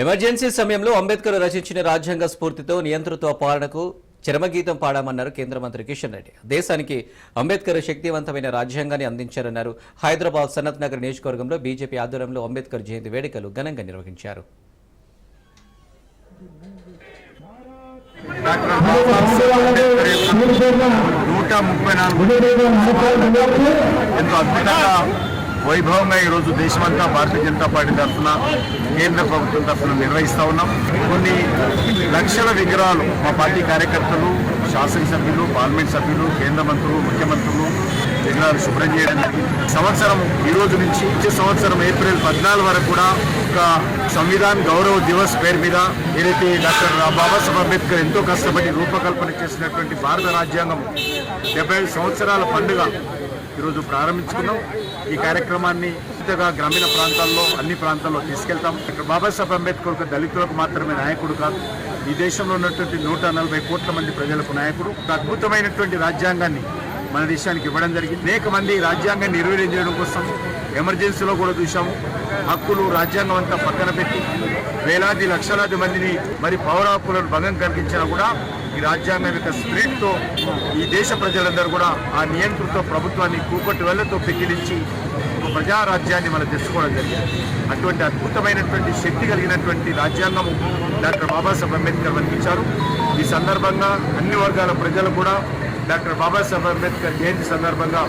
Emergency సమయంలో అంబేద్కర్ రచించిన రాజ్యాంగ స్ఫూర్తితో నియంతృత్వ పాలనకు చరమగీతం పాడామన్నారు కేంద్ర మంత్రి కిషన్ రెడ్డి. దేశానికి అంబేద్కర్ శక్తివంతమైన రాజ్యాంగాన్ని అందించారన్నారు. హైదరాబాద్ సనత్ నగర్ నియోజకవర్గంలో బీజేపీ ఆధ్వర్యంలో అంబేద్కర్ జయంతి వేడుకలు ఘనంగా నిర్వహించారు. వైభవంగా ఈరోజు దేశమంతా భారతీయ జనతా పార్టీ తరఫున కేంద్ర ప్రభుత్వం తరఫున నిర్వహిస్తూ ఉన్నాం. కొన్ని లక్షల విగ్రహాలు మా పార్టీ కార్యకర్తలు, శాసనసభ్యులు, పార్లమెంట్ సభ్యులు, కేంద్ర మంత్రులు, ముఖ్యమంత్రులు విగ్రహాలు శుభ్రం చేయడం సంవత్సరం ఈ రోజు నుంచి వచ్చే సంవత్సరం ఏప్రిల్ 14 వరకు కూడా ఒక సంవిధాన్ గౌరవ దివస్ పేరు మీద ఏదైతే డాక్టర్ బాబాసాహెబ్ అంబేద్కర్ ఎంతో కష్టపడి రూపకల్పన చేసినటువంటి భారత రాజ్యాంగం 75 సంవత్సరాల పండుగ ఈరోజు ప్రారంభించుకున్నాం. ఈ కార్యక్రమాన్ని ఇంతగా గ్రామీణ ప్రాంతాల్లో అన్ని ప్రాంతాల్లో తీసుకెళ్తాం. డాక్టర్ బాబాసాహెబ్ అంబేద్కర్ ఒక దళితులకు మాత్రమే నాయకుడు కాదు, ఈ దేశంలో ఉన్నటువంటి 140 కోట్ల మంది ప్రజలకు నాయకుడు. ఒక అద్భుతమైనటువంటి రాజ్యాంగాన్ని మన దేశానికి ఇవ్వడం జరిగింది. అనేక మంది రాజ్యాంగాన్ని నిర్వహించడం కోసం ఎమర్జెన్సీలో కూడా చూసాము. హక్కులు రాజ్యాంగం అంతా పక్కన పెట్టి వేలాది లక్షలాది మందిని మరి పౌర హక్కులను భంగం కలిగించినా కూడా ఈ రాజ్యాంగం యొక్క స్పిరిట్తో ఈ దేశ ప్రజలందరూ కూడా ఆ నియంతృత్వ ప్రభుత్వాన్ని కూపటి వెళ్లతో పెకిలించి ఒక ప్రజారాజ్యాన్ని మనం తెచ్చుకోవడం జరిగింది. అటువంటి అద్భుతమైనటువంటి శక్తి కలిగినటువంటి రాజ్యాంగం డాక్టర్ బాబాసాహెబ్ అంబేద్కర్ అందించారు. ఈ సందర్భంగా అన్ని వర్గాల ప్రజలు కూడా డాక్టర్ బాబాసాహెబ్ అంబేద్కర్ జయంతి సందర్భంగా